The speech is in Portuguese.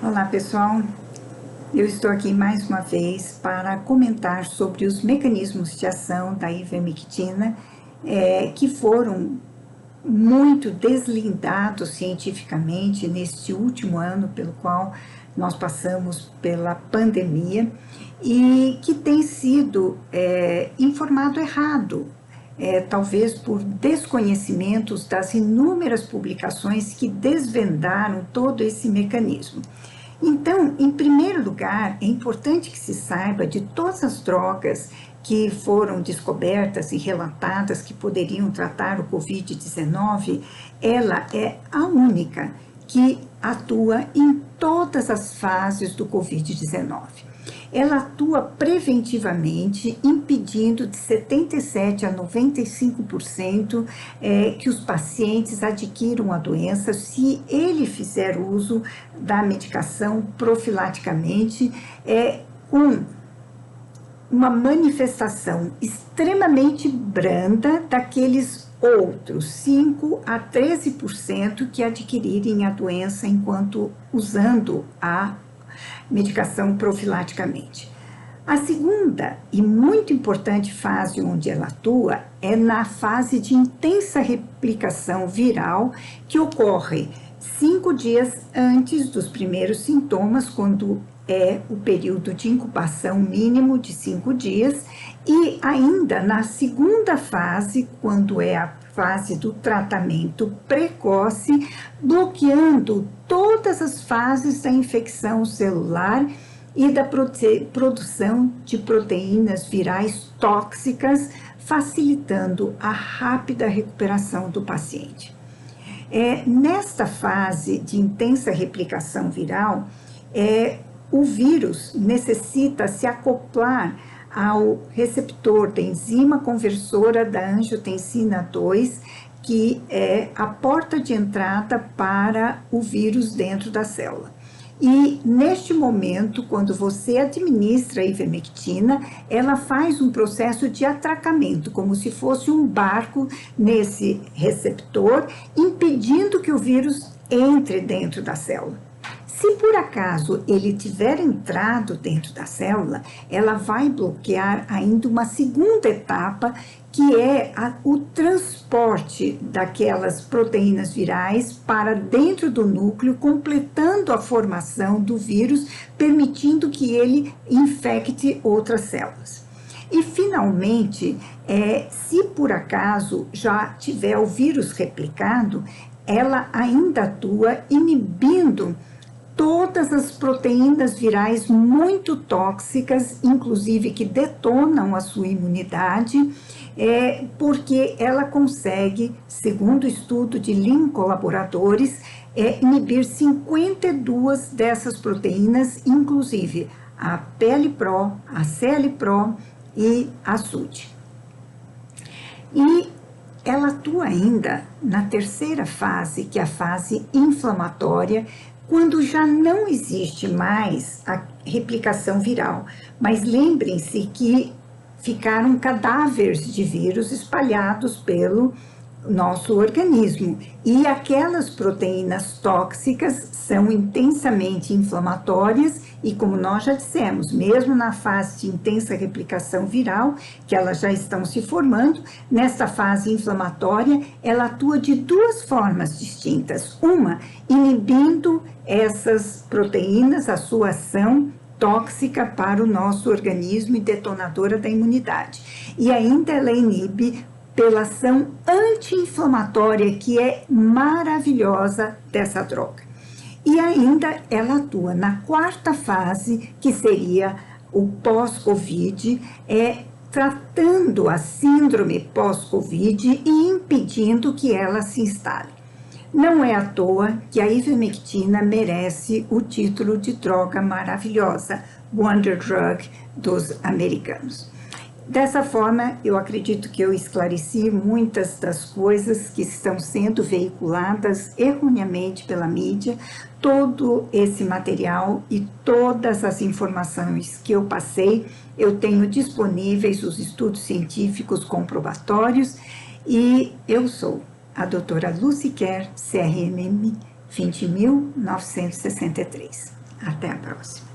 Olá pessoal, eu estou aqui mais uma vez para comentar sobre os mecanismos de ação da ivermectina que foram muito deslindados cientificamente neste último ano pelo qual nós passamos pela pandemia e que tem sido informado errado, talvez por desconhecimentos das inúmeras publicações que desvendaram todo esse mecanismo. Então, em primeiro lugar, é importante que se saiba de todas as drogas que foram descobertas e relatadas que poderiam tratar o Covid-19, ela é a única que atua em todas as fases do Covid-19. Ela atua preventivamente, impedindo de 77% a 95% que os pacientes adquiram a doença se ele fizer uso da medicação profilaticamente, uma manifestação extremamente branda daqueles outros 5 a 13% que adquirirem a doença enquanto usando a medicação profilaticamente. A segunda e muito importante fase onde ela atua é na fase de intensa replicação viral, que ocorre 5 dias antes dos primeiros sintomas, quando é o período de incubação mínimo de 5 dias, e ainda na segunda fase, quando é a fase do tratamento precoce, bloqueando todas as fases da infecção celular e da produção de proteínas virais tóxicas, facilitando a rápida recuperação do paciente. Nesta fase de intensa replicação viral, o vírus necessita se acoplar ao receptor da enzima conversora da angiotensina 2, que é a porta de entrada para o vírus dentro da célula. E neste momento, quando você administra a ivermectina, ela faz um processo de atracamento, como se fosse um barco nesse receptor, impedindo que o vírus entre dentro da célula. Se por acaso ele tiver entrado dentro da célula, ela vai bloquear ainda uma segunda etapa, que é o transporte daquelas proteínas virais para dentro do núcleo, completando a formação do vírus, permitindo que ele infecte outras células. E, finalmente, se por acaso já tiver o vírus replicado, ela ainda atua inibindo todas as proteínas virais muito tóxicas, inclusive que detonam a sua imunidade, porque ela consegue, segundo o estudo de Lin colaboradores, inibir 52 dessas proteínas, inclusive a PLPRO, a CLPRO e a SUD. E ela atua ainda na terceira fase, que é a fase inflamatória, quando já não existe mais a replicação viral. Mas lembrem-se que ficaram cadáveres de vírus espalhados pelo nosso organismo. E aquelas proteínas tóxicas são intensamente inflamatórias e, como nós já dissemos, mesmo na fase de intensa replicação viral, que elas já estão se formando, nessa fase inflamatória, ela atua de duas formas distintas. Uma, inibindo essas proteínas, a sua ação tóxica para o nosso organismo e detonadora da imunidade. E ainda ela inibe pela ação anti-inflamatória, que é maravilhosa dessa droga. E ainda ela atua na quarta fase, que seria o pós-Covid, tratando a síndrome pós-Covid e impedindo que ela se instale. Não é à toa que a ivermectina merece o título de droga maravilhosa, Wonder Drug, dos americanos. Dessa forma, eu acredito que eu esclareci muitas das coisas que estão sendo veiculadas erroneamente pela mídia. Todo esse material e todas as informações que eu passei, eu tenho disponíveis os estudos científicos comprobatórios, e eu sou a doutora Lucy Kerr, CRMM 20.963. Até a próxima.